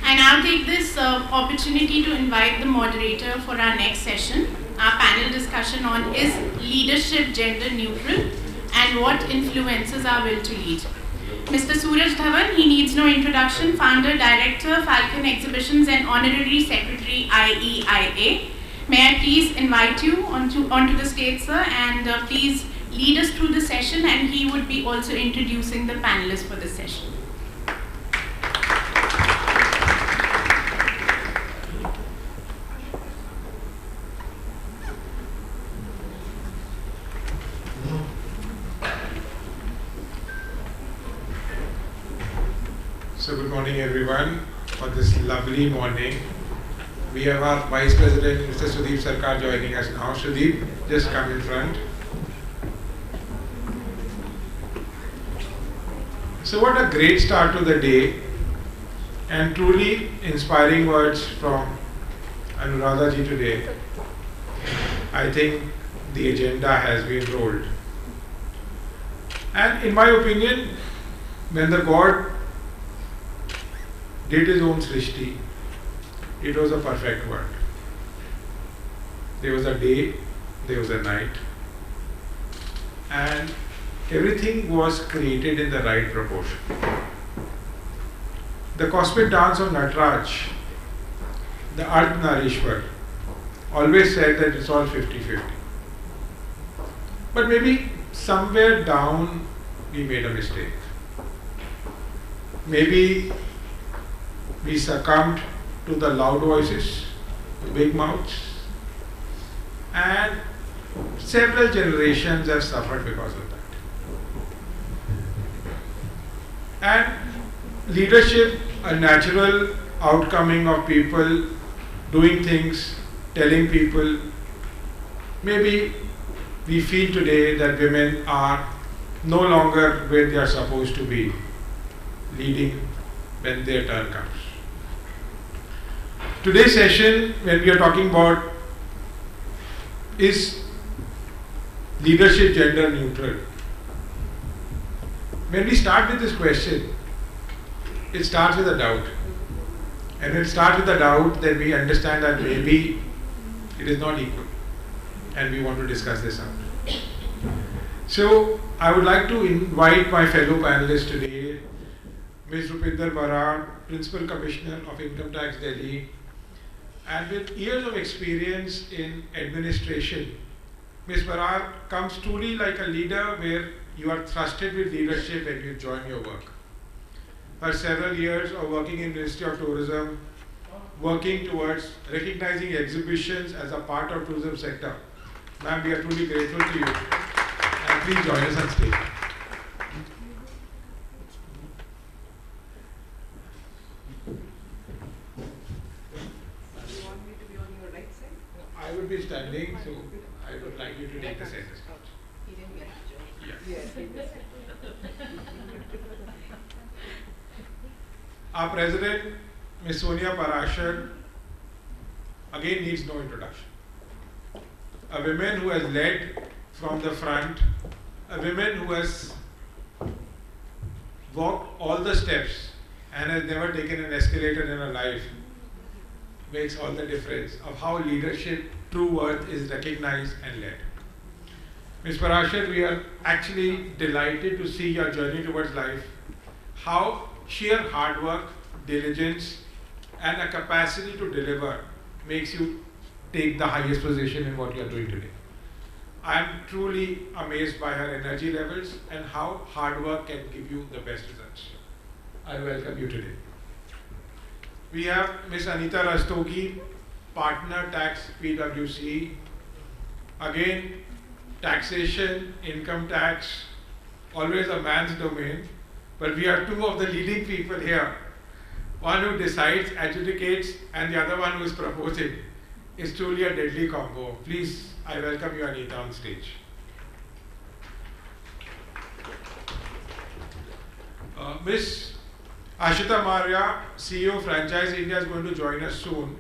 I now take this opportunity to invite the moderator for our next session. Our panel discussion on is leadership gender neutral and what influences our will to lead. Mr. Sooraj Dhawan, he needs no introduction, founder, director, Falcon Exhibitions and honorary secretary IEIA. May I please invite you onto the stage, sir, and please lead us through the session, and he would be also introducing the panelists for the session. So good morning everyone for this lovely morning. We have our Vice President Mr. Sudeep Sarkar joining us now. Sudeep, just come in front. So what a great start to the day and truly inspiring words from Anuradha ji today. I think the agenda has been rolled. And in my opinion, when the God did his own Srishti, it was a perfect world. There was a day, there was a night, and everything was created in the right proportion. The cosmic dance of Nataraj, the Ardhanarishwar, always said that it's all 50-50. But maybe somewhere down we made a mistake. Maybe we succumbed to the loud voices, the big mouths, and several generations have suffered because of that. And leadership, a natural outcoming of people doing things, telling people. Maybe we feel today that women are no longer where they are supposed to be, leading when their turn comes. Today's session, when we are talking about is leadership gender neutral. When we start with this question, it starts with a doubt. And when it starts with a doubt, then we understand that maybe it is not equal. And we want to discuss this out. So, I would like to invite my fellow panelists today, Ms. Rupinder, Brar, Principal Commissioner of Income Tax Delhi, and with years of experience in administration. Ms. Brar comes truly like a leader where you are trusted with leadership and you join your work. Her several years of working in Ministry of Tourism, working towards recognizing exhibitions as a part of tourism sector. Ma'am, we are truly grateful to you. And please join us on stage. I would be standing, so I would like you to take the center stage. Yes. Our President, Ms. Sonia Prashar, again needs no introduction. A woman who has led from the front, a woman who has walked all the steps and has never taken an escalator in her life, makes all the difference of how leadership, true worth is recognized and led. Ms. Prashar, we are actually delighted to see your journey towards life, how sheer hard work, diligence, and a capacity to deliver makes you take the highest position in what you are doing today. I am truly amazed by her energy levels and how hard work can give you the best results. I welcome you today. We have Ms. Anita Rastogi, Partner Tax PwC. Again, taxation, income tax, always a man's domain, but we are two of the leading people here. One who decides, adjudicates, and the other one who is proposing. It's truly a deadly combo. Please, I welcome you, Anita, on stage. Ms. Ashita Marya, CEO Franchise India, is going to join us soon.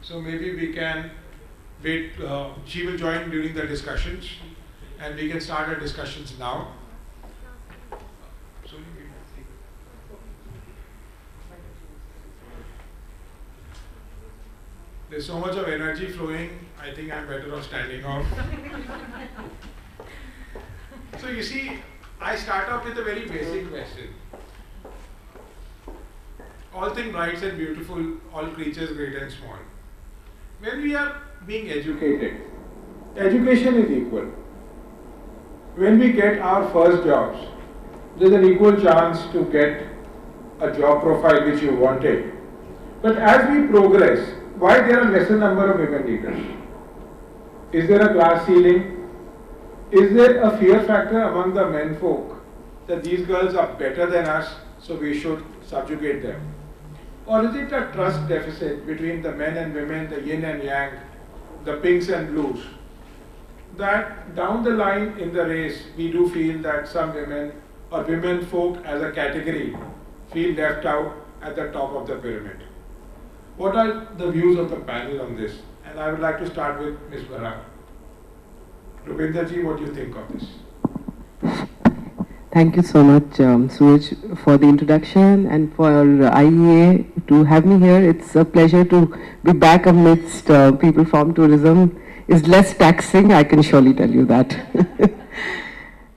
So maybe we can wait. She will join during the discussions, and we can start our discussions now. There's so much of energy flowing, I think I'm better off standing off. So you see, I start off with a very basic question. All things bright and beautiful, all creatures great and small. When we are being educated, education is equal. When we get our first jobs, there's an equal chance to get a job profile which you wanted. But as we progress, why there are lesser number of women leaders? Is there a class ceiling? Is there a fear factor among the men folk that these girls are better than us, so we should subjugate them? Or is it a trust deficit between the men and women, the yin and yang, the pinks and blues, that down the line in the race, we do feel that some women or women folk as a category feel left out at the top of the pyramid? What are the views of the panel on this? And I would like to start with Ms. Brar. Rupinder ji, what do you think of this? Thank you so much, Sooraj, for the introduction and for IEA to have me here. It's a pleasure to be back amidst people from tourism. It's less taxing, I can surely tell you that.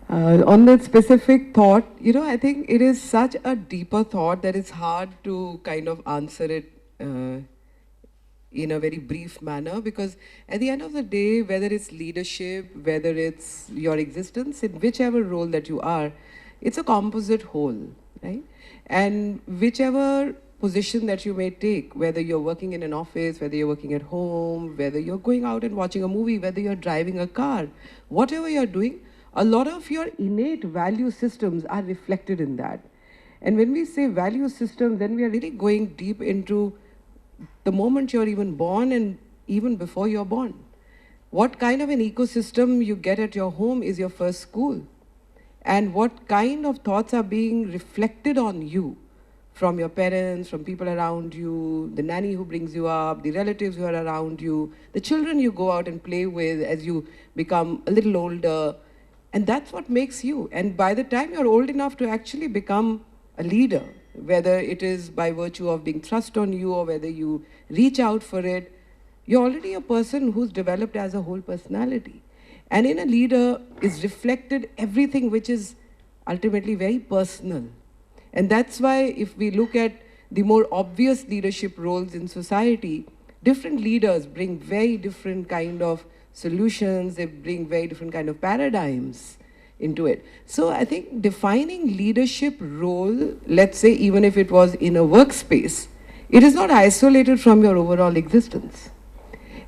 On that specific thought, I think it is such a deeper thought that it's hard to kind of answer it in a very brief manner, because at the end of the day, whether it's leadership, whether it's your existence, in whichever role that you are, it's a composite whole, right? And whichever position that you may take, whether you're working in an office, whether you're working at home, whether you're going out and watching a movie, whether you're driving a car, whatever you're doing, a lot of your innate value systems are reflected in that. And when we say value systems, then we are really going deep into the moment you're even born and even before you're born. What kind of an ecosystem you get at your home is your first school. And what kind of thoughts are being reflected on you from your parents, from people around you, the nanny who brings you up, the relatives who are around you, the children you go out and play with as you become a little older. And that's what makes you. And by the time you're old enough to actually become a leader, whether it is by virtue of being thrust on you or whether you reach out for it, you're already a person who's developed as a whole personality. And in a leader is reflected everything which is ultimately very personal. And that's why if we look at the more obvious leadership roles in society, different leaders bring very different kind of solutions, they bring very different kind of paradigms into it. So I think defining leadership role, let's say even if it was in a workspace, it is not isolated from your overall existence.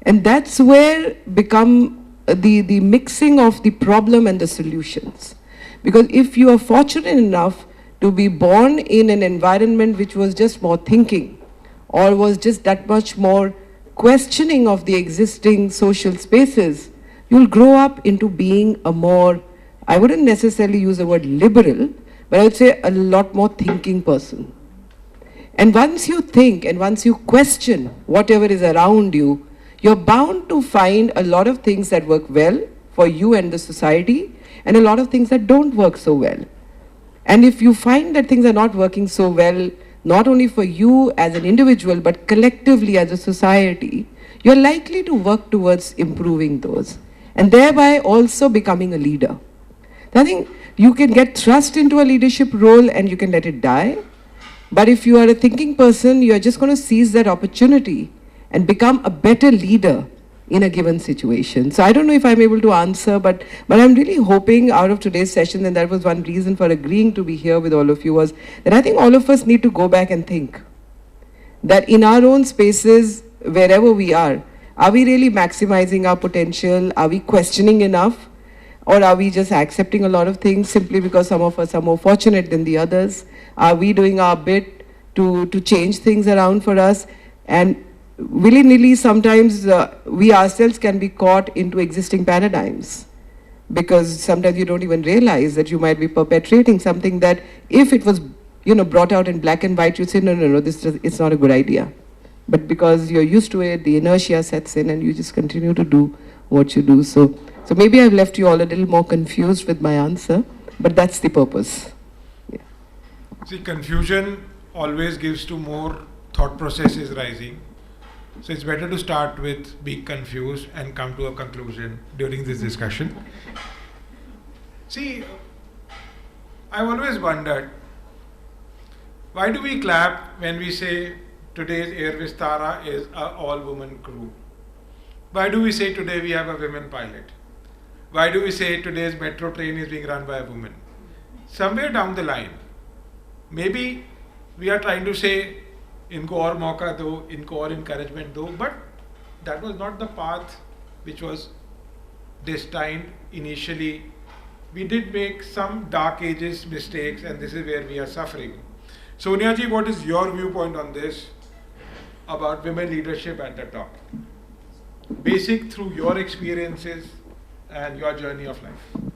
And that's where become the mixing of the problem and the solutions. Because if you are fortunate enough to be born in an environment which was just more thinking or was just that much more questioning of the existing social spaces, you'll grow up into being a more, I wouldn't necessarily use the word liberal, but I would say a lot more thinking person. And once you think and once you question whatever is around you, you're bound to find a lot of things that work well for you and the society and a lot of things that don't work so well. And if you find that things are not working so well, not only for you as an individual, but collectively as a society, you're likely to work towards improving those and thereby also becoming a leader. I think you can get thrust into a leadership role and you can let it die. But if you are a thinking person, you're just going to seize that opportunity and become a better leader in a given situation. So I don't know if I'm able to answer, but I'm really hoping out of today's session, and that was one reason for agreeing to be here with all of you, was that I think all of us need to go back and think that in our own spaces, wherever we are we really maximizing our potential? Are we questioning enough? Or are we just accepting a lot of things simply because some of us are more fortunate than the others? Are we doing our bit to change things around for us? And willy-nilly, sometimes we ourselves can be caught into existing paradigms, because sometimes you don't even realize that you might be perpetrating something that if it was brought out in black and white, you'd say, no, it's not a good idea. But because you're used to it, the inertia sets in and you just continue to do what you do. So maybe I've left you all a little more confused with my answer, but that's the purpose. Yeah. See, confusion always gives to more thought processes rising. So it's better to start with being confused and come to a conclusion during this discussion. See, I've always wondered, why do we clap when we say today's Air Vistara is an all-woman crew? Why do we say today we have a women pilot? Why do we say today's metro train is being run by a woman? Somewhere down the line, maybe we are trying to say, इनको और मौका दो, इनको और encouragement दो, but that was not the path which was destined initially. We did make some dark ages mistakes, and this is where we are suffering. Sonia ji, what is your viewpoint on this about women leadership at the top? Basic through your experiences and your journey of life.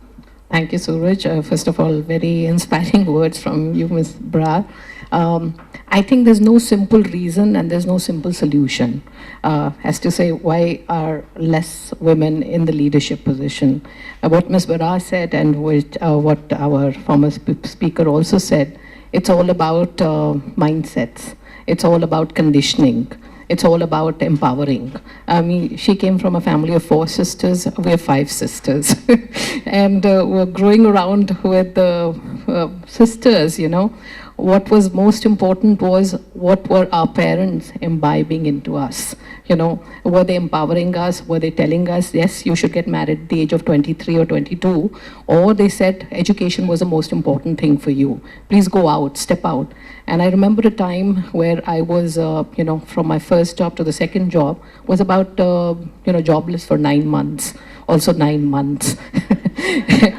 Thank you, Sooraj. First of all, very inspiring words from you, Ms. Brar. I think there's no simple reason and there's no simple solution as to say why are less women in the leadership position. What Ms. Brar said and what our former speaker also said, it's all about mindsets. It's all about conditioning. It's all about empowering. I mean, she came from a family of 4 sisters. We have 5 sisters. And we're growing around with the sisters, you know. What was most important was what were our parents imbibing into us. You know, were they empowering us? Were they telling us, yes, you should get married at the age of 23 or 22? Or they said education was the most important thing for you. Please go out, step out. And I remember a time where I was, you know, from my first job to the second job, was about, you know, jobless for 9 months. Also 9 months.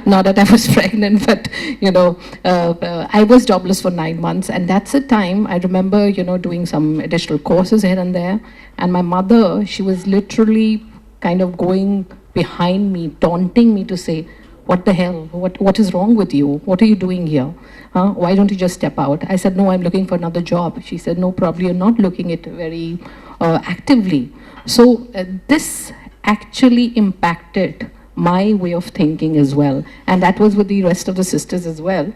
Not that I was pregnant, but, you know, I was jobless for 9 months. And that's the time I remember, you know, doing some additional courses here and there. And my mother, she was literally kind of going behind me, taunting me to say, what the hell? What is wrong with you? What are you doing here? Why don't you just step out? I said, no, I'm looking for another job. She said, no, probably you're not looking at very actively. So this actually impacted my way of thinking as well. And that was with the rest of the sisters as well.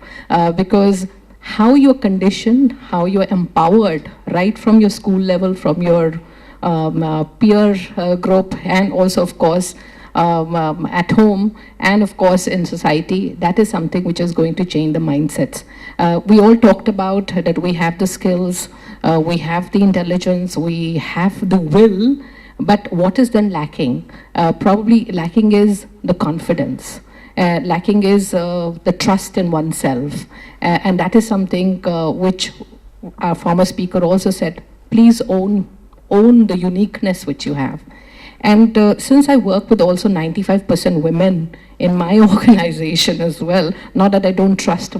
Because how you're conditioned, how you're empowered, right from your school level, from your peer group, and also, of course, at home, and of course in society, that is something which is going to change the mindsets. We all talked about that we have the skills, we have the intelligence, we have the will, but what is then lacking? Probably lacking is the confidence. Lacking is the trust in oneself. And that is something which our former speaker also said, please own the uniqueness which you have. And since I work with also 95% women in my organization as well, not that I don't trust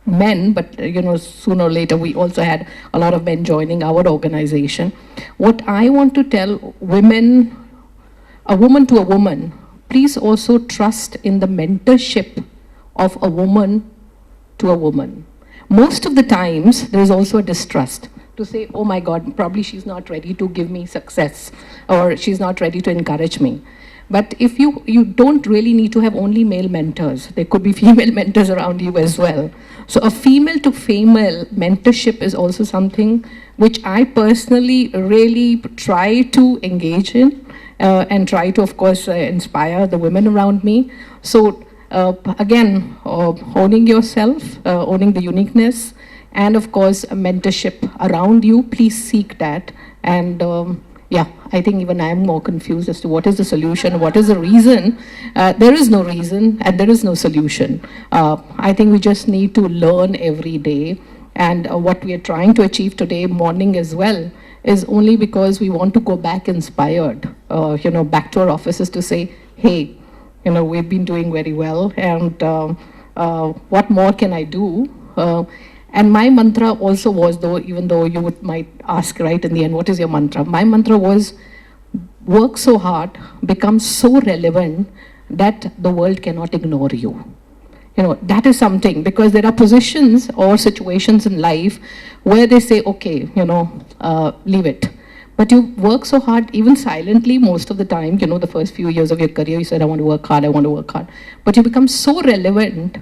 men, but you know, sooner or later we also had a lot of men joining our organization. What I want to tell women, a woman to a woman, please also trust in the mentorship of a woman to a woman. Most of the times there is also a distrust to say, oh my God, probably she's not ready to give me success, or she's not ready to encourage me. But if you don't really need to have only male mentors. There could be female mentors around you as well. So a female to female mentorship is also something which I personally really try to engage in and try to, of course, inspire the women around me. So again, owning yourself, owning the uniqueness, and of course, a mentorship around you, please seek that. And yeah, I think even I'm more confused as to what is the solution, what is the reason. There is no reason and there is no solution. I think we just need to learn every day. And what we are trying to achieve today morning as well is only because we want to go back inspired, you know, back to our offices to say, hey, you know, we've been doing very well, and what more can I do? And my mantra also was, though, even though you might ask right in the end, what is your mantra? My mantra was, work so hard, become so relevant that the world cannot ignore you. You know, that is something, because there are positions or situations in life where they say, okay, you know, leave it. But you work so hard, even silently most of the time, you know, the first few years of your career, you said, I want to work hard, I want to work hard. But you become so relevant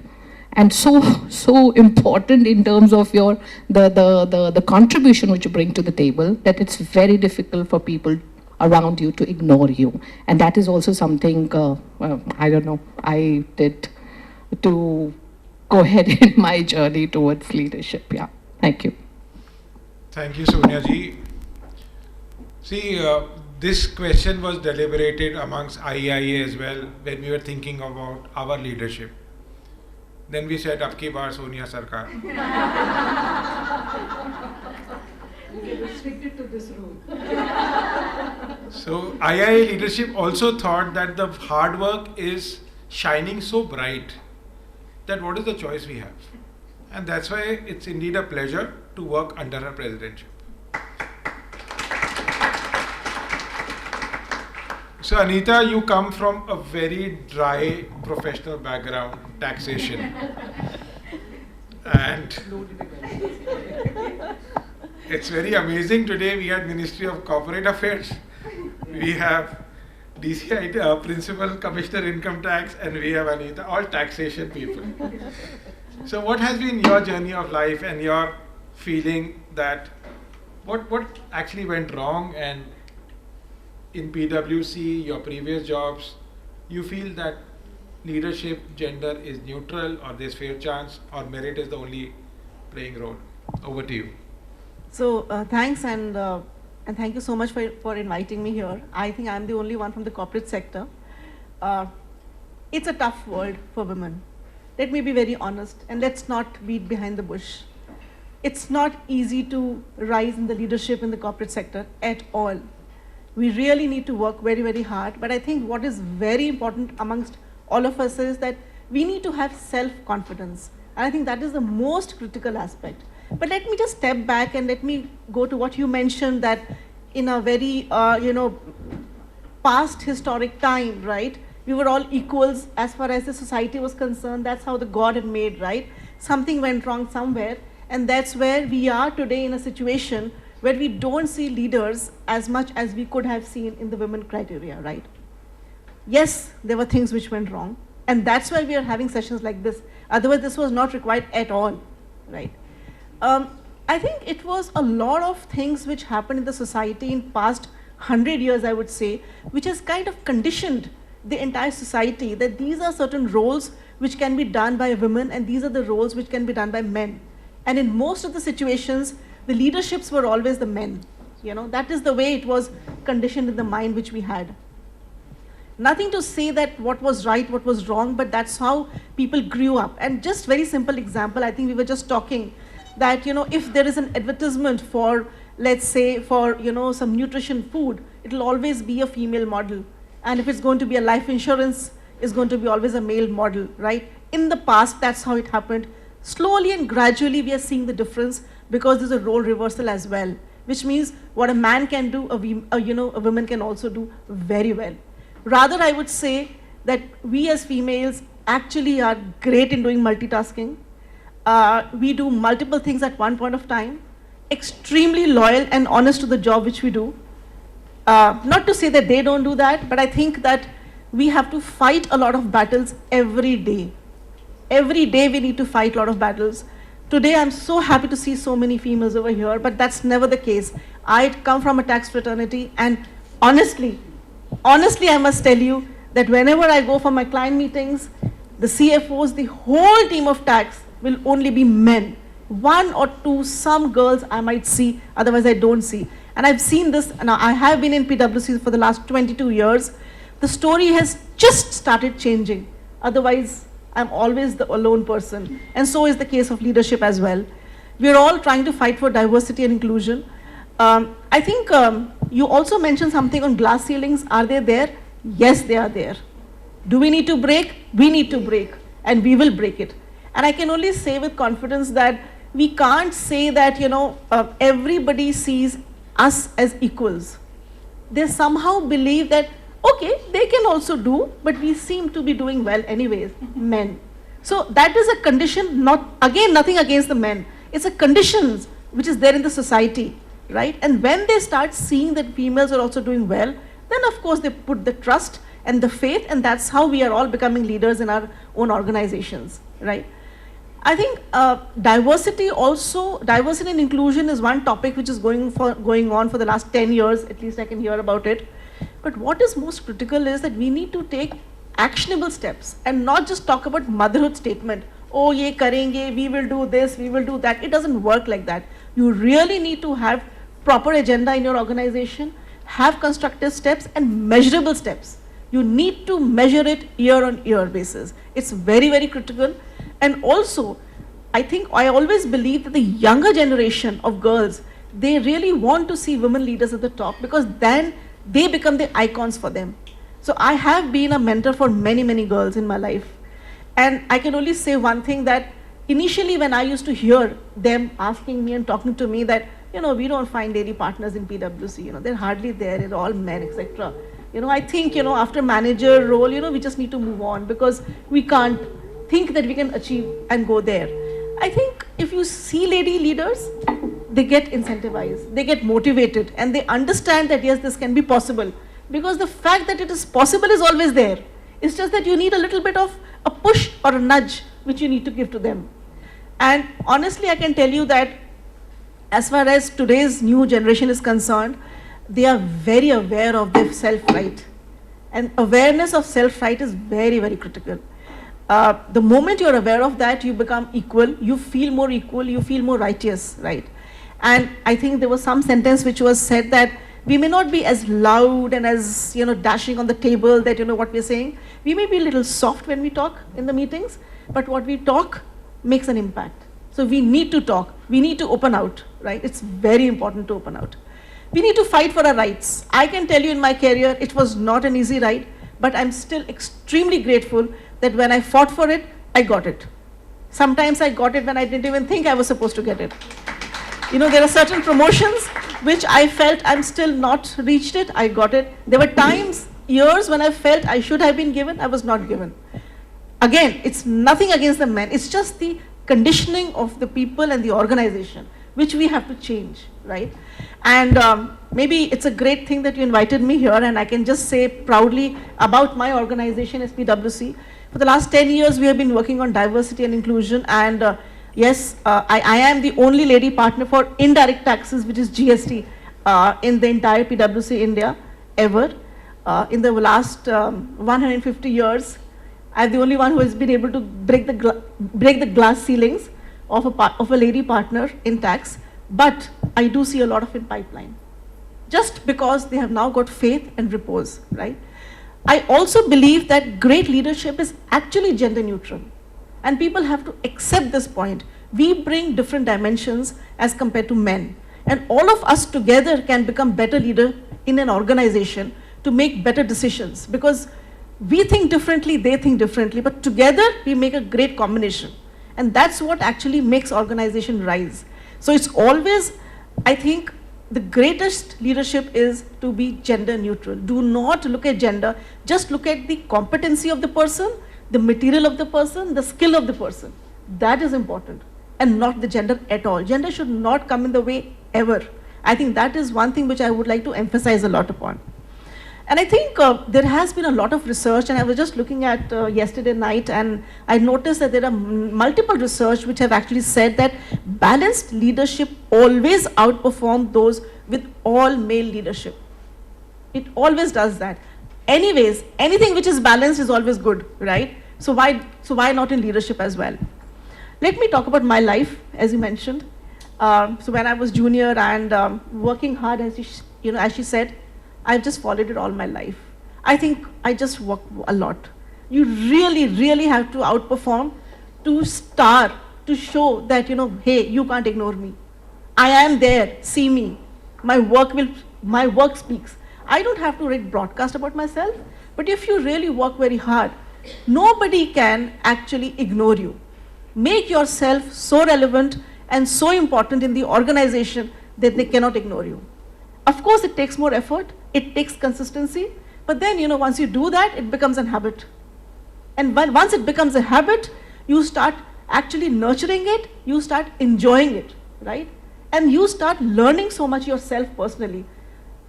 and so important in terms of your the contribution which you bring to the table, that it's very difficult for people around you to ignore you. And that is also something I don't know, I did to go ahead in my journey towards leadership. Yeah, thank you. Thank you, Sonia ji. See, this question was deliberated amongst IEIA as well when we were thinking about our leadership. Then we said, "Ab ki baar Sonia Sarkar." You're restricted to this room. So IIA leadership also thought that the hard work is shining so bright that what is the choice we have? And that's why it's indeed a pleasure to work under her presidency. So Anita, you come from a very dry professional background, taxation. And it's very amazing. Today we had Ministry of Corporate Affairs. We have DCI, Principal Commissioner Income Tax, and we have Anita, all taxation people. So what has been your journey of life and your feeling that what actually went wrong, and in PwC, your previous jobs, you feel that leadership, gender is neutral, or there's fair chance, or merit is the only playing role? Over to you. So thanks, and thank you so much for inviting me here. I think I'm the only one from the corporate sector. It's a tough world for women. Let me be very honest, and let's not beat behind the bush. It's not easy to rise in the leadership in the corporate sector at all. We really need to work very, very hard. But I think what is very important amongst all of us is that we need to have self-confidence. And I think that is the most critical aspect. But let me just step back and let me go to what you mentioned, that in a very, past historic time, right? We were all equals as far as the society was concerned. That's how the God had made, right? Something went wrong somewhere. And that's where we are today, in a situation where we don't see leaders as much as we could have seen in the women criteria, right? Yes, there were things which went wrong. And that's why we are having sessions like this. Otherwise, this was not required at all, right? I think it was a lot of things which happened in the society in past 100 years, I would say, which has kind of conditioned the entire society that these are certain roles which can be done by women, and these are the roles which can be done by men. And in most of the situations, the leaderships were always the men. That is the way it was conditioned in the mind which we had. Nothing to say that what was right, what was wrong, but that's how people grew up. And just very simple example, I think we were just talking that, if there is an advertisement for, let's say, for, some nutrition food, it will always be a female model. And if it's going to be a life insurance, it's going to be always a male model, right? In the past, that's how it happened. Slowly and gradually, we are seeing the difference, because there's a role reversal as well, which means what a man can do, a woman can also do very well. Rather, I would say that we as females actually are great in doing multitasking. We do multiple things at one point of time, extremely loyal and honest to the job which we do. Not to say that they don't do that, but I think that we have to fight a lot of battles every day. Every day we need to fight a lot of battles. Today I'm so happy to see so many females over here, but that's never the case. I come from a tax fraternity, and honestly, I must tell you that whenever I go for my client meetings, the CFOs, the whole team of tax will only be men. One or two, some girls I might see, otherwise I don't see. And I've seen this, now I have been in PwC for the last 22 years. The story has just started changing. Otherwise, I'm always the alone person. And so is the case of leadership as well. We're all trying to fight for diversity and inclusion. I think you also mentioned something on glass ceilings. Are they there? Yes, they are there. Do we need to break? We need to break, and we will break it. And I can only say with confidence that we can't say that, everybody sees us as equals. They somehow believe that, okay, they can also do, but we seem to be doing well anyways, men. So that is a condition, nothing against the men. It's a condition which is there in the society, right? And when they start seeing that females are also doing well, then of course they put the trust and the faith, and that's how we are all becoming leaders in our own organizations, right? I think diversity and inclusion is one topic which is going on for the last 10 years, at least I can hear about it. But what is most critical is that we need to take actionable steps and not just talk about motherhood statement. Oh, ye karenge, we will do this, we will do that. It doesn't work like that. You really need to have proper agenda in your organization, have constructive steps and measurable steps. You need to measure it year on year basis. It's very, very critical. And also, I always believe that the younger generation of girls, they really want to see women leaders at the top because then they become the icons for them. So I have been a mentor for many, many girls in my life. And I can only say one thing, that initially when I used to hear them asking me and talking to me that, we don't find lady partners in PwC, they're hardly there, they're all men, etc. I think, after manager role, we just need to move on because we can't think that we can achieve and go there. I think if you see lady leaders, they get incentivized, they get motivated, and they understand that yes, this can be possible, because the fact that it is possible is always there. It's just that you need a little bit of a push or a nudge which you need to give to them. And honestly, I can tell you that as far as today's new generation is concerned, they are very aware of their self-right. And awareness of self-right is very, very critical. The moment you're aware of that, you become equal, you feel more righteous, right? And I think there was some sentence which was said that we may not be as loud and as, dashing on the table that, what we're saying. We may be a little soft when we talk in the meetings, but what we talk makes an impact. So we need to talk, we need to open out, right? It's very important to open out. We need to fight for our rights. I can tell you in my career, it was not an easy ride, but I'm still extremely grateful that when I fought for it, I got it. Sometimes I got it when I didn't even think I was supposed to get it. There are certain promotions which I felt I'm still not reached it, I got it. There were times, years when I felt I should have been given, I was not given. Again, it's nothing against the men, it's just the conditioning of the people and the organization, which we have to change, right? And maybe it's a great thing that you invited me here, and I can just say proudly about my organization, PwC. For the last 10 years, we have been working on diversity and inclusion, and yes, I am the only lady partner for indirect taxes, which is GST, in the entire PwC India ever. In the last 150 years, I'm the only one who has been able to break the glass ceilings of a lady partner in tax, but I do see a lot of in pipeline, just because they have now got faith and repose, right? I also believe that great leadership is actually gender neutral, and people have to accept this point. We bring different dimensions as compared to men, and all of us together can become better leader in an organization to make better decisions, because we think differently, they think differently, but together we make a great combination. And that's what actually makes organization rise. So it's always, I think, the greatest leadership is to be gender neutral. Do not look at gender, just look at the competency of the person, the material of the person, the skill of the person. That is important, and not the gender at all. Gender should not come in the way ever. I think that is one thing which I would like to emphasize a lot upon. And I think there has been a lot of research, and I was just looking at yesterday night, and I noticed that there are multiple research which have actually said that balanced leadership always outperforms those with all male leadership. It always does that. Anyways, anything which is balanced is always good, right? So why not in leadership as well? Let me talk about my life, as you mentioned. So when I was junior and working hard, as she said, I've just followed it all my life. I think I just work a lot. You really, really have to outperform to star, to show that, hey, you can't ignore me. I am there, see me. My work speaks. I don't have to write broadcast about myself, but if you really work very hard, nobody can actually ignore you. Make yourself so relevant and so important in the organization that they cannot ignore you. Of course, it takes more effort, it takes consistency, but then, once you do that, it becomes a habit. And once it becomes a habit, you start actually nurturing it, you start enjoying it, right? And you start learning so much yourself personally.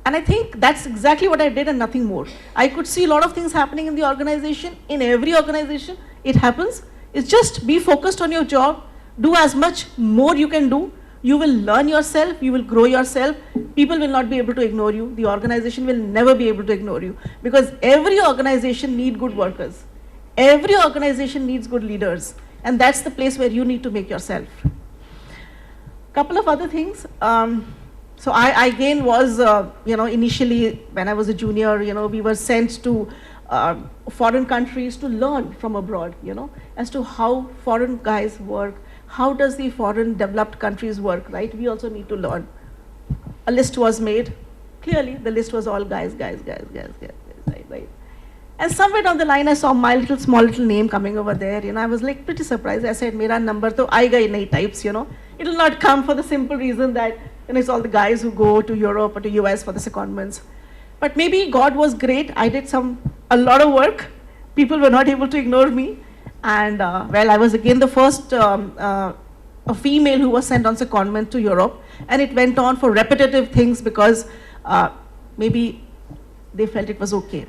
And I think that's exactly what I did and nothing more. I could see a lot of things happening in the organization, in every organization, it happens. It's just be focused on your job, do as much more you can do. You will learn yourself, you will grow yourself. People will not be able to ignore you. The organization will never be able to ignore you, because every organization needs good workers. Every organization needs good leaders, and that's the place where you need to make yourself. Couple of other things. So I again was, initially when I was a junior, we were sent to foreign countries to learn from abroad, as to how foreign guys work, how does the foreign developed countries work, right? We also need to learn. A list was made. Clearly, the list was all guys, right? And somewhere down the line, I saw my small little name coming over there. I was like pretty surprised. I said, "Mera number to aayega hi nahi," types. It will not come, for the simple reason that it's all the guys who go to Europe or to US for the secondments. But maybe God was great. I did a lot of work. People were not able to ignore me. And I was again the first a female who was sent on secondment to Europe. And it went on for repetitive things, because maybe they felt it was okay.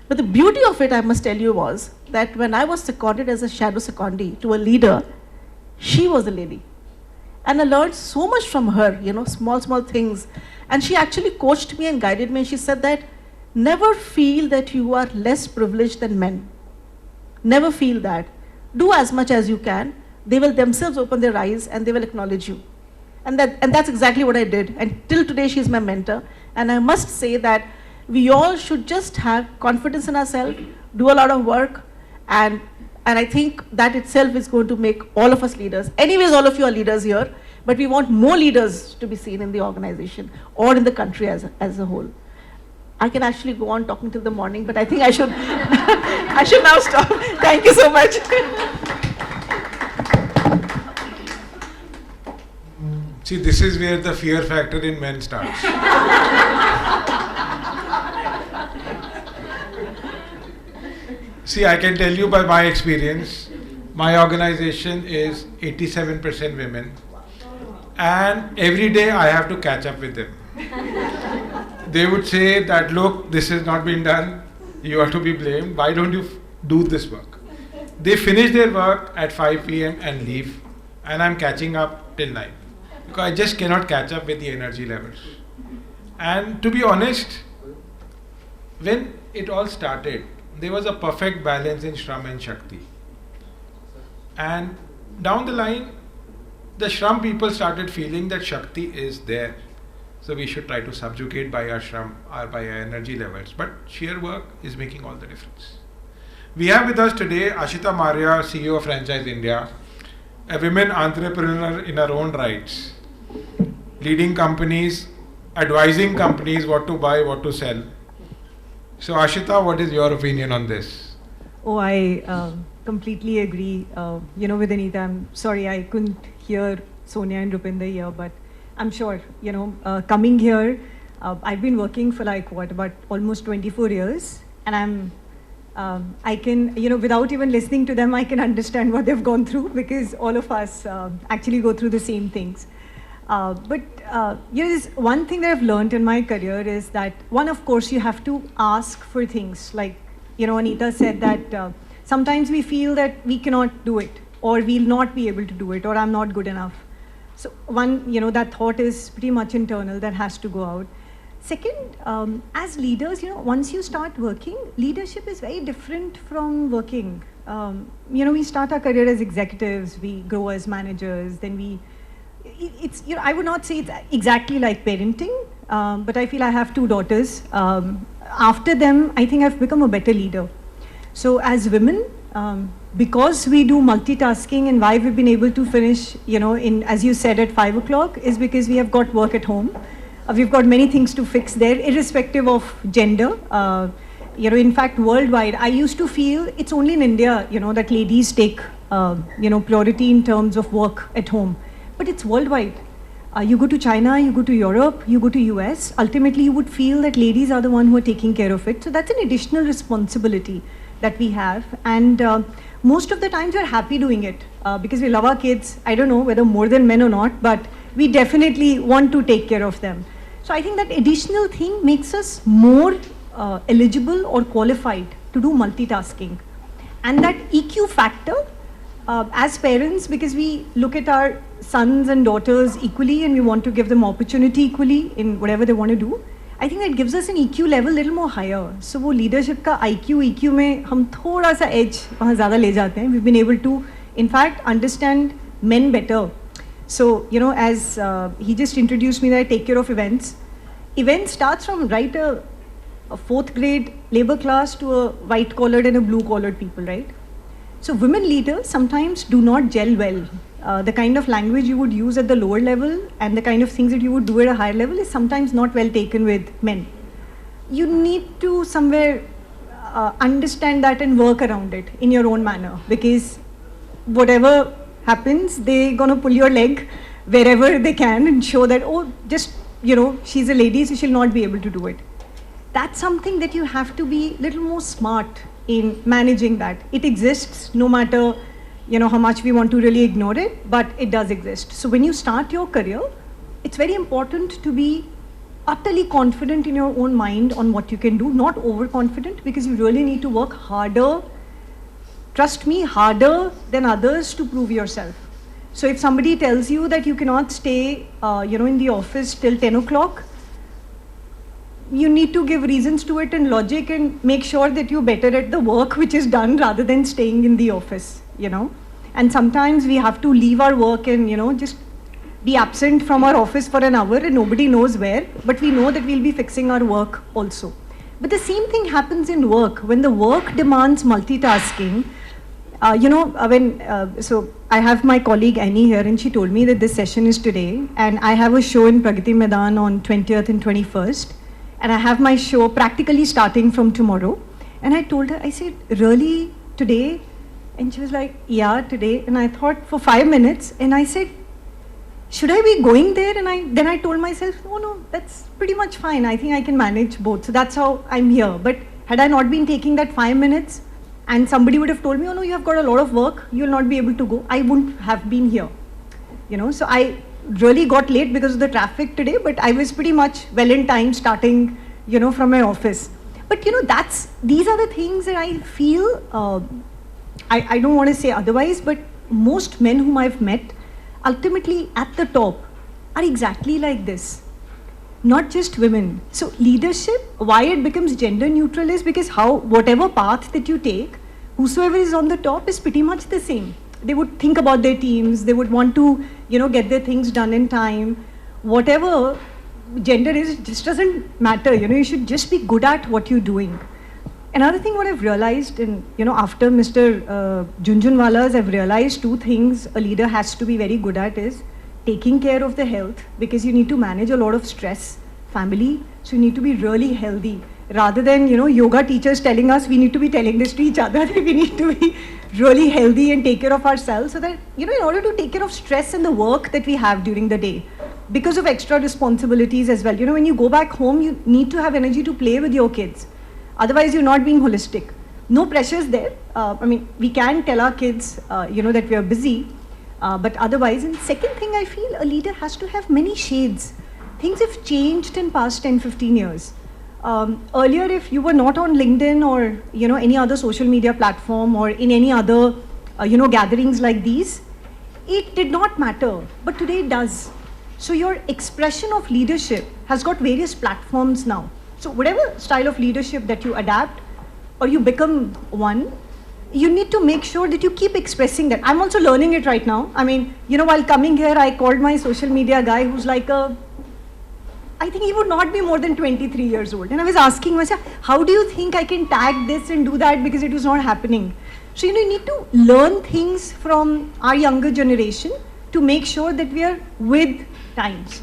But the beauty of it, I must tell you, was that when I was seconded as a shadow secondee to a leader, she was a lady. And I learned so much from her, small things. And she actually coached me and guided me. And she said that never feel that you are less privileged than men. Never feel that. Do as much as you can. They will themselves open their eyes and they will acknowledge you. And that's exactly what I did. And till today, she's my mentor. And I must say that we all should just have confidence in ourselves, do a lot of work, and I think that itself is going to make all of us leaders. Anyways, all of you are leaders here, but we want more leaders to be seen in the organization or in the country as a whole. I can actually go on talking till the morning, but I think I should I should now stop. Thank you so much. See, this is where the fear factor in men starts. See, I can tell you by my experience, my organization is 87% women, and every day I have to catch up with them. They would say that, look, this has not been done, you are to be blamed, why don't you do this work? They finish their work at 5 p.m. and leave, and I'm catching up till 9, because I just cannot catch up with the energy levels. And to be honest, when it all started, there was a perfect balance in Shram and Shakti. And down the line, the Shram people started feeling that Shakti is there. So we should try to subjugate by our Shram or by our energy levels. But sheer work is making all the difference. We have with us today Ashita Marya, CEO of Franchise India, a women entrepreneur in her own rights, leading companies, advising companies what to buy, what to sell. So Ashita, what is your opinion on this? Oh, I completely agree. With Anita, I'm sorry I couldn't hear Sonia and Rupinder here, but I'm sure, coming here, I've been working for about almost 24 years, and I can, without even listening to them, I can understand what they've gone through, because all of us actually go through the same things. But there's one thing that I've learned in my career is that, one, of course, you have to ask for things. Like, Anita said that sometimes we feel that we cannot do it, or we'll not be able to do it, or I'm not good enough. So one, that thought is pretty much internal, that has to go out. Second, as leaders, once you start working, leadership is very different from working. We start our career as executives, we grow as managers, then it's I would not say it's exactly like parenting, but I feel I have 2 daughters. After them, I think I've become a better leader. So as women, because we do multitasking, and why we've been able to finish, as you said, at 5 o'clock, is because we have got work at home. We've got many things to fix there, irrespective of gender. In fact, worldwide, I used to feel it's only in India, that ladies take, priority in terms of work at home. But it's worldwide. You go to China, you go to Europe, you go to US, ultimately you would feel that ladies are the one who are taking care of it. So that's an additional responsibility that we have. And most of the times we're happy doing it because we love our kids. I don't know whether more than men or not, but we definitely want to take care of them. So I think that additional thing makes us more eligible or qualified to do multitasking. And that EQ factor as parents, because we look at our sons and daughters equally and we want to give them opportunity equally in whatever they want to do, I think that gives us an EQ level little more higher. So वो leadership का IQ, EQ में हम थोड़ा सा edge वहाँ ज़्यादा ले जाते हैं. We've been able to, in fact, understand men better. So, you know, as he just introduced me that I take care of events. Event starts from a 4th grade labor class to a white collared and a blue collared people, right? So women leaders sometimes do not gel well. The kind of language you would use at the lower level and the kind of things that you would do at a higher level is sometimes not well taken with men. You need to somewhere understand that and work around it in your own manner, because whatever happens, they're gonna pull your leg wherever they can and show that, oh, just, you know, she's a lady, so she'll not be able to do it. That's something that you have to be a little more smart in managing that. It exists no matter, you know, how much we want to really ignore it, but it does exist. So when you start your career, it's very important to be utterly confident in your own mind on what you can do, not overconfident, because you really need to work harder, trust me, harder than others to prove yourself. So if somebody tells you that you cannot stay, you know, in the office till 10 o'clock, you need to give reasons to it and logic and make sure that you're better at the work which is done rather than staying in the office, you know. And sometimes we have to leave our work and, you know, just be absent from our office for an hour and nobody knows where, but we know that we'll be fixing our work also. But the same thing happens in work. When the work demands multitasking, you know, so I have my colleague Annie here and she told me that this session is today, and I have a show in Pragati Maidan on 20th and 21st. And I have my show practically starting from tomorrow. And I told her, I said, really, today? And she was like, yeah, today. And I thought for 5 minutes, and I said, should I be going there? And then I told myself, oh no, that's pretty much fine. I think I can manage both. So that's how I'm here. But had I not been taking that 5 minutes, and somebody would have told me, oh no, you have got a lot of work, you'll not be able to go, I wouldn't have been here. You know, so I really got late because of the traffic today, but I was pretty much well in time starting, you know, from my office. But you know, these are the things that I feel, I don't want to say otherwise, but most men whom I've met, ultimately at the top, are exactly like this. Not just women. So leadership, why it becomes gender neutral is because whatever path that you take, whosoever is on the top is pretty much the same. They would think about their teams, they would want to, you know, get their things done in time. Whatever gender is, it just doesn't matter, you know, you should just be good at what you're doing. Another thing what I've realized, and you know, after Mr. Junjunwala's, I've realized 2 things a leader has to be very good at is taking care of the health, because you need to manage a lot of stress, family, so you need to be really healthy. Rather than, you know, yoga teachers telling us we need to be telling this to each other, that we need to be really healthy and take care of ourselves, so that, you know, in order to take care of stress and the work that we have during the day, because of extra responsibilities as well. You know, when you go back home, you need to have energy to play with your kids. Otherwise, you're not being holistic. No pressures there. I mean, we can tell our kids, you know, that we are busy, but otherwise, and second thing I feel, a leader has to have many shades. Things have changed in past 10, 15 years. Earlier, if you were not on LinkedIn or, you know, any other social media platform or in any other, you know, gatherings like these, it did not matter, but today it does. So your expression of leadership has got various platforms now. So whatever style of leadership that you adapt or you become one, you need to make sure that you keep expressing that. I'm also learning it right now. I mean, you know, while coming here, I called my social media guy who's like I think he would not be more than 23 years old. And I was asking myself, how do you think I can tag this and do that, because it was not happening. So, you know, you need to learn things from our younger generation to make sure that we are with times.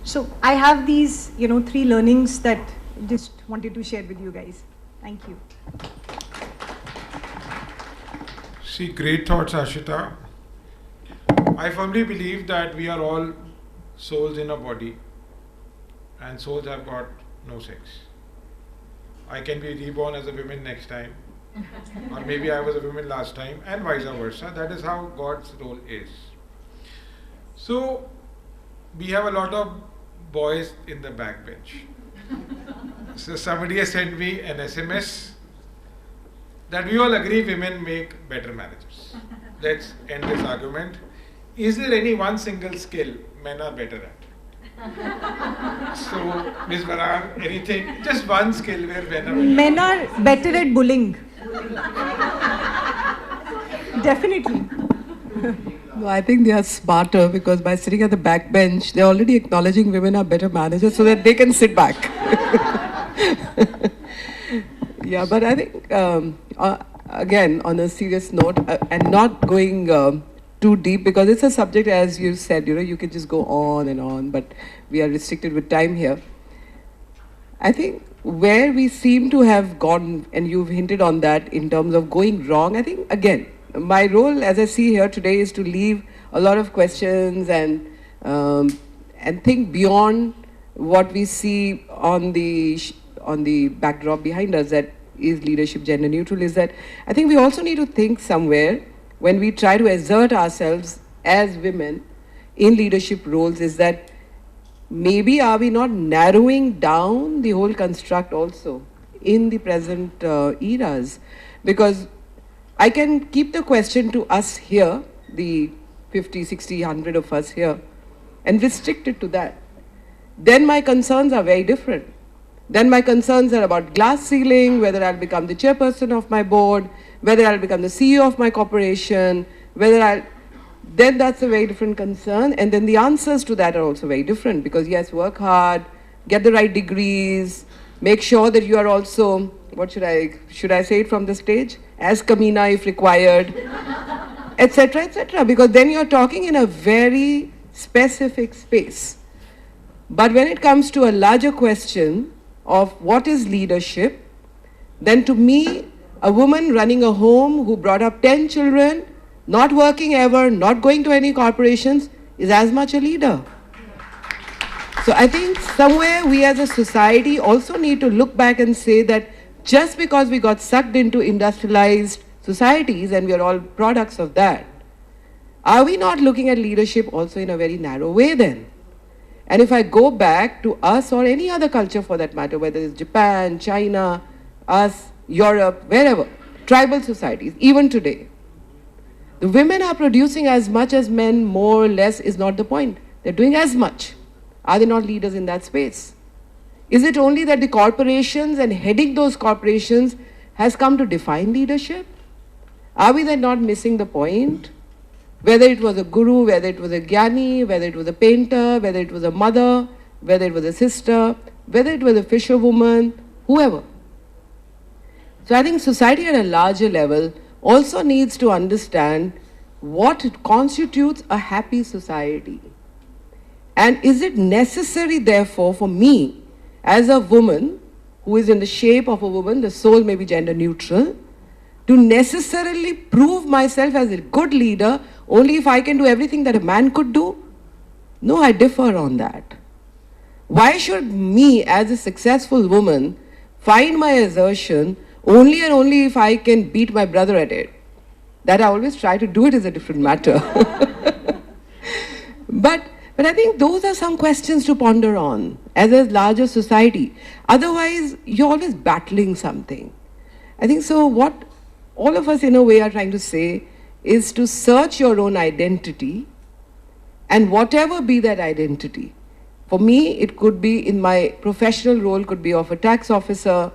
So I have these, you know, 3 learnings that I just wanted to share with you guys. Thank you. See, great thoughts, Ashita. I firmly believe that we are all souls in a body, and souls have got no sex. I can be reborn as a woman next time, or maybe I was a woman last time, and vice versa. That is how God's role is. So, we have a lot of boys in the backbench. So somebody has sent me an SMS that we all agree women make better managers. let's end this argument. Is there any one single skill men are better at? So, Ms. Brar, anything, just one skill where men are better. Men are better at bullying. Definitely. No, I think they are smarter because by sitting at the back bench, they're already acknowledging women are better managers so that they can sit back. Yeah, but I think, again, on a serious note, and not going too deep because it's a subject, as you said, you can just go on, but we are restricted with time here. I think where we seem to have gone, and you've hinted on that in terms of going wrong, I think, again, my role as I see here today is to leave a lot of questions and think beyond what we see on the backdrop behind us, that is leadership gender neutral, is that I think we also need to think somewhere when we try to assert ourselves as women in leadership roles, is that maybe are we not narrowing down the whole construct also in the present eras? Because I can keep the question to us here, the 50, 60, 100 of us here, and restrict it to that. Then my concerns are very different. Then my concerns are about glass ceiling, whether I'll become the chairperson of my board, whether I'll become the CEO of my corporation, then that's a very different concern. And then the answers to that are also very different because yes, work hard, get the right degrees, make sure that you are also, should I say it from the stage? As Kamina if required, etc., etc. Because then you're talking in a very specific space. But when it comes to a larger question of what is leadership, then to me, a woman running a home who brought up 10 children, not working ever, not going to any corporations, is as much a leader. So I think somewhere we as a society also need to look back and say that just because we got sucked into industrialized societies and we are all products of that, are we not looking at leadership also in a very narrow way then? And if I go back to us or any other culture for that matter, whether it's Japan, China, us, Europe, wherever, tribal societies, even today, the women are producing as much as men, more or less, is not the point. They're doing as much. Are they not leaders in that space? Is it only that the corporations and heading those corporations has come to define leadership? Are we then not missing the point? Whether it was a guru, whether it was a jnani, whether it was a painter, whether it was a mother, whether it was a sister, whether it was a fisherwoman, whoever. So I think society at a larger level also needs to understand what constitutes a happy society. And is it necessary, therefore, for me, as a woman who is in the shape of a woman, the soul may be gender neutral, to necessarily prove myself as a good leader only if I can do everything that a man could do? No, I differ on that. Why should me, as a successful woman, find my assertion only and only if I can beat my brother at it? That I always try to do it is a different matter. But I think those are some questions to ponder on as a larger society. Otherwise, you're always battling something. I think so what all of us in a way are trying to say is to search your own identity, and whatever be that identity. For me, it could be in my professional role, could be of a tax officer.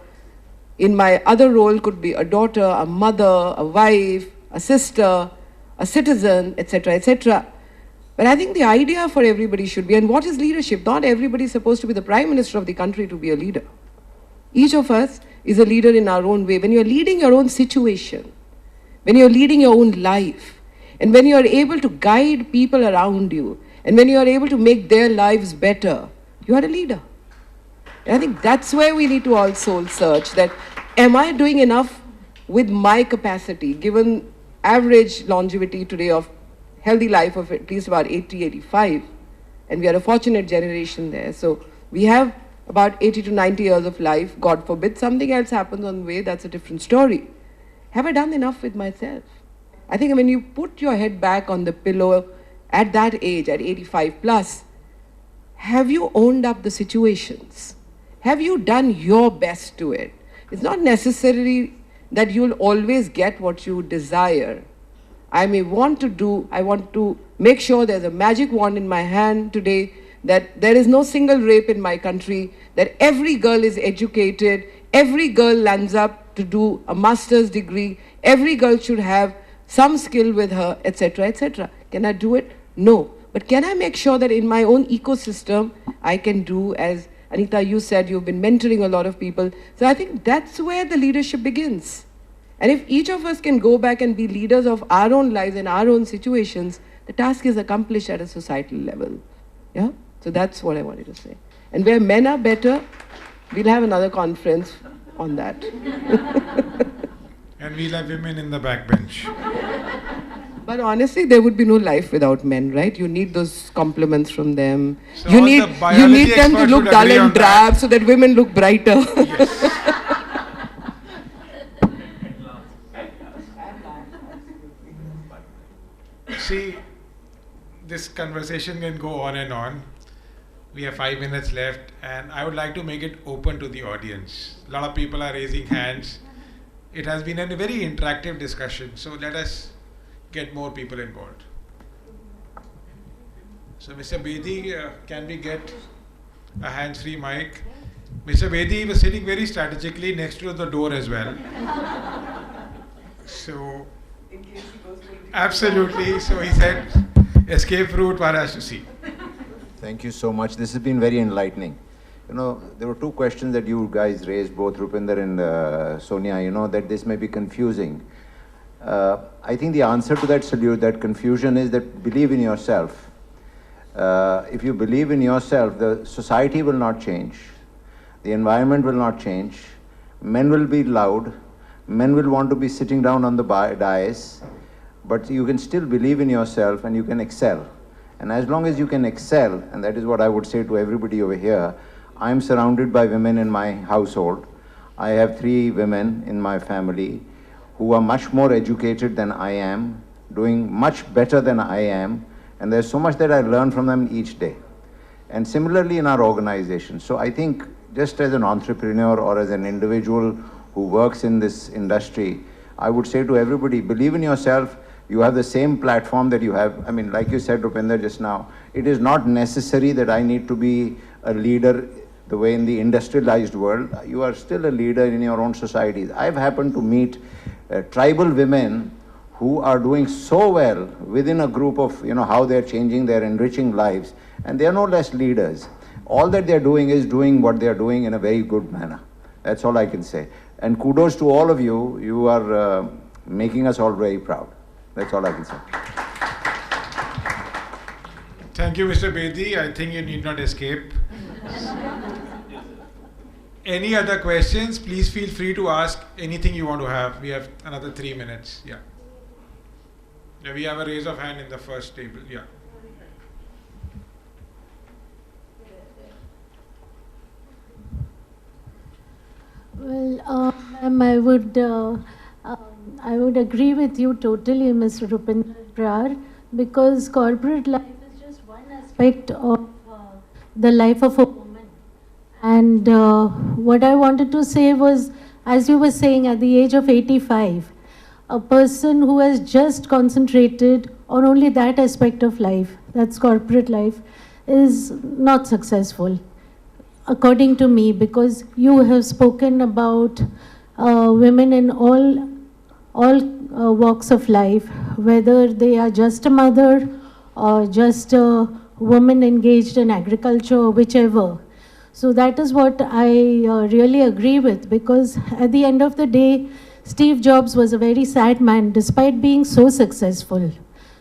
In my other role could be a daughter, a mother, a wife, a sister, a citizen, etc., etc. But I think the idea for everybody should be, and what is leadership? Not everybody is supposed to be the Prime Minister of the country to be a leader. Each of us is a leader in our own way. When you're leading your own situation, when you're leading your own life, and when you're able to guide people around you, and when you're able to make their lives better, you are a leader. And I think that's where we need to all soul search, that am I doing enough with my capacity, given average longevity today of healthy life of at least about 80, 85, and we are a fortunate generation there. So we have about 80 to 90 years of life. God forbid something else happens on the way, that's a different story. Have I done enough with myself? I think when you put your head back on the pillow at that age, at 85 plus, have you owned up the situations? Have you done your best to it? It's not necessarily that you'll always get what you desire, I may want to do, I want to make sure there's a magic wand in my hand today, that there is no single rape in my country, that every girl is educated, every girl lands up to do a master's degree, every girl should have some skill with her, etc., etc. Can I do it? No. But can I make sure that in my own ecosystem, I can do, as Anita, you said, you've been mentoring a lot of people. So I think that's where the leadership begins. And if each of us can go back and be leaders of our own lives and our own situations, the task is accomplished at a societal level. Yeah? So that's what I wanted to say. And where men are better, we'll have another conference on that. And we'll have women in the backbench. But honestly, there would be no life without men, right? You need those compliments from them. So you all need the biology them to experts look would dull agree on and drab so that women look brighter. Yes. See, this conversation can go on and on. We have 5 minutes left, and I would like to make it open to the audience. A lot of people are raising hands. It has been a very interactive discussion, so let us get more people involved. So, Mr. Bedi, can we get a hands-free mic? Mr. Bedi was sitting very strategically next to the door as well. So, absolutely. So he said, escape route one has to see. Thank you so much. This has been very enlightening. You know, there were two questions that you guys raised, both Rupinder and Sonia, you know, that this may be confusing. I think the answer to that confusion is that believe in yourself. If you believe in yourself, the society will not change. The environment will not change. Men will be loud. Men will want to be sitting down on the dais. But you can still believe in yourself and you can excel. And as long as you can excel, and that is what I would say to everybody over here, I'm surrounded by women in my household. I have 3 women in my family who are much more educated than I am, doing much better than I am, and there's so much that I learn from them each day. And similarly in our organization. So I think just as an entrepreneur or as an individual who works in this industry, I would say to everybody, believe in yourself. You have the same platform that you have. I mean, like you said, Rupinder, just now, it is not necessary that I need to be a leader the way in the industrialized world. You are still a leader in your own societies. I've happened to meet tribal women who are doing so well within a group of, you know, how they're changing, they're enriching lives, and they're no less leaders. All that they're doing is doing what they're doing in a very good manner. That's all I can say. And kudos to all of you. You are making us all very proud. That's all I can say. Thank you, Mr. Bedi. I think you need not escape. Any other questions? Please feel free to ask anything you want to have. We have another 3 minutes. Yeah. Yeah, we have a raise of hand in the first table. Yeah. Well, ma'am, I would agree with you totally, Mr. Rupinder Brar, because corporate life is just one aspect of the life of a woman. And what I wanted to say was, as you were saying, at the age of 85, a person who has just concentrated on only that aspect of life, that's corporate life, is not successful, according to me, because you have spoken about women in all walks of life, whether they are just a mother or just a woman engaged in agriculture or whichever. So that is what I really agree with, because at the end of the day, Steve Jobs was a very sad man despite being so successful.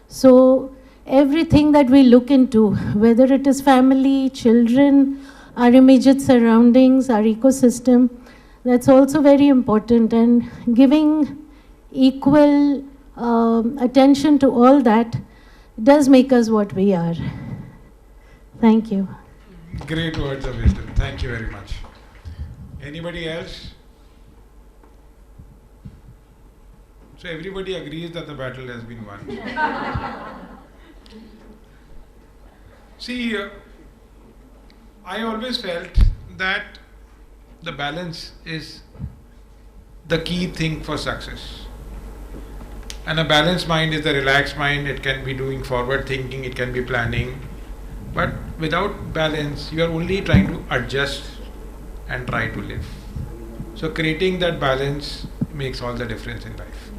So everything that we look into, whether it is family, children, our immediate surroundings, our ecosystem, that's also very important, and giving equal attention to all that does make us what we are. Thank you. Great words of wisdom. Thank you very much. Anybody else? So everybody agrees that the battle has been won. See, I always felt that the balance is the key thing for success. And a balanced mind is the relaxed mind. It can be doing forward thinking, it can be planning. But without balance, you are only trying to adjust and try to live. So creating that balance makes all the difference in life.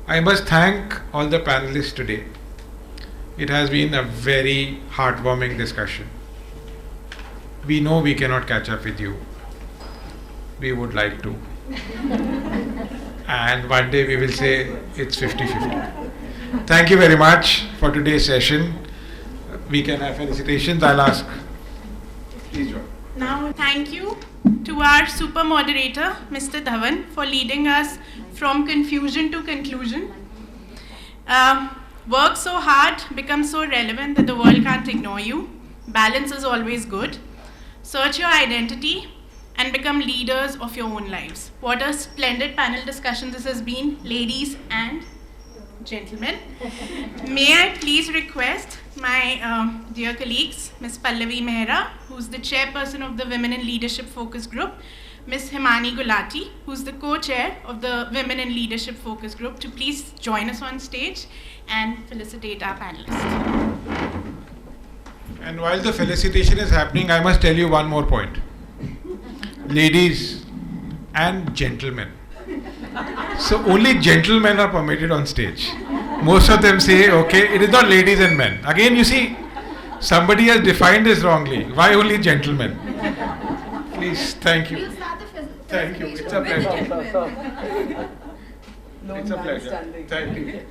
I must thank all the panelists today. It has been a very heartwarming discussion. We know we cannot catch up with you. We would like to. And one day we will say it's 50-50. Thank you very much for today's session. We can have felicitations. I'll ask. Please join. Now, thank you to our super moderator, Mr. Dhawan, for leading us from confusion to conclusion. Work so hard, become so relevant that the world can't ignore you. Balance is always good. Search your identity and become leaders of your own lives. What a splendid panel discussion this has been, ladies and gentlemen. May I please request my dear colleagues, Ms. Pallavi Mehra, who's the chairperson of the Women in Leadership Focus Group, Ms. Himani Gulati, who's the co-chair of the Women in Leadership Focus Group, to please join us on stage and felicitate our panelists. And while the felicitation is happening, I must tell you one more point. Ladies and gentlemen. So only gentlemen are permitted on stage. Most of them say, okay, it is not ladies and men. Again, you see, somebody has defined this wrongly. Why only gentlemen? Please, thank you. Thank you. It's a pleasure. It's a pleasure. Thank you.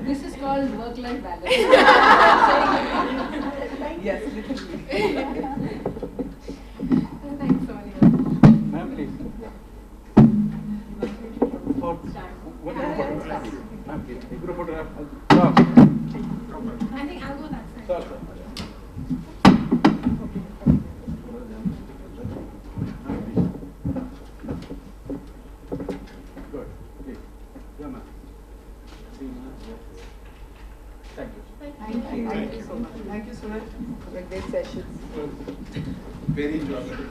This is called work-life balance. Yes, literally. Thanks, Sonia. Ma'am, please. For what photograph? Ma'am, please. Take a photograph. I think I'll go that side. Sir. Good. Please. Yeah, ma'am. Thank you. Thank you so much. Thank you so much for a great session. Very enjoyable.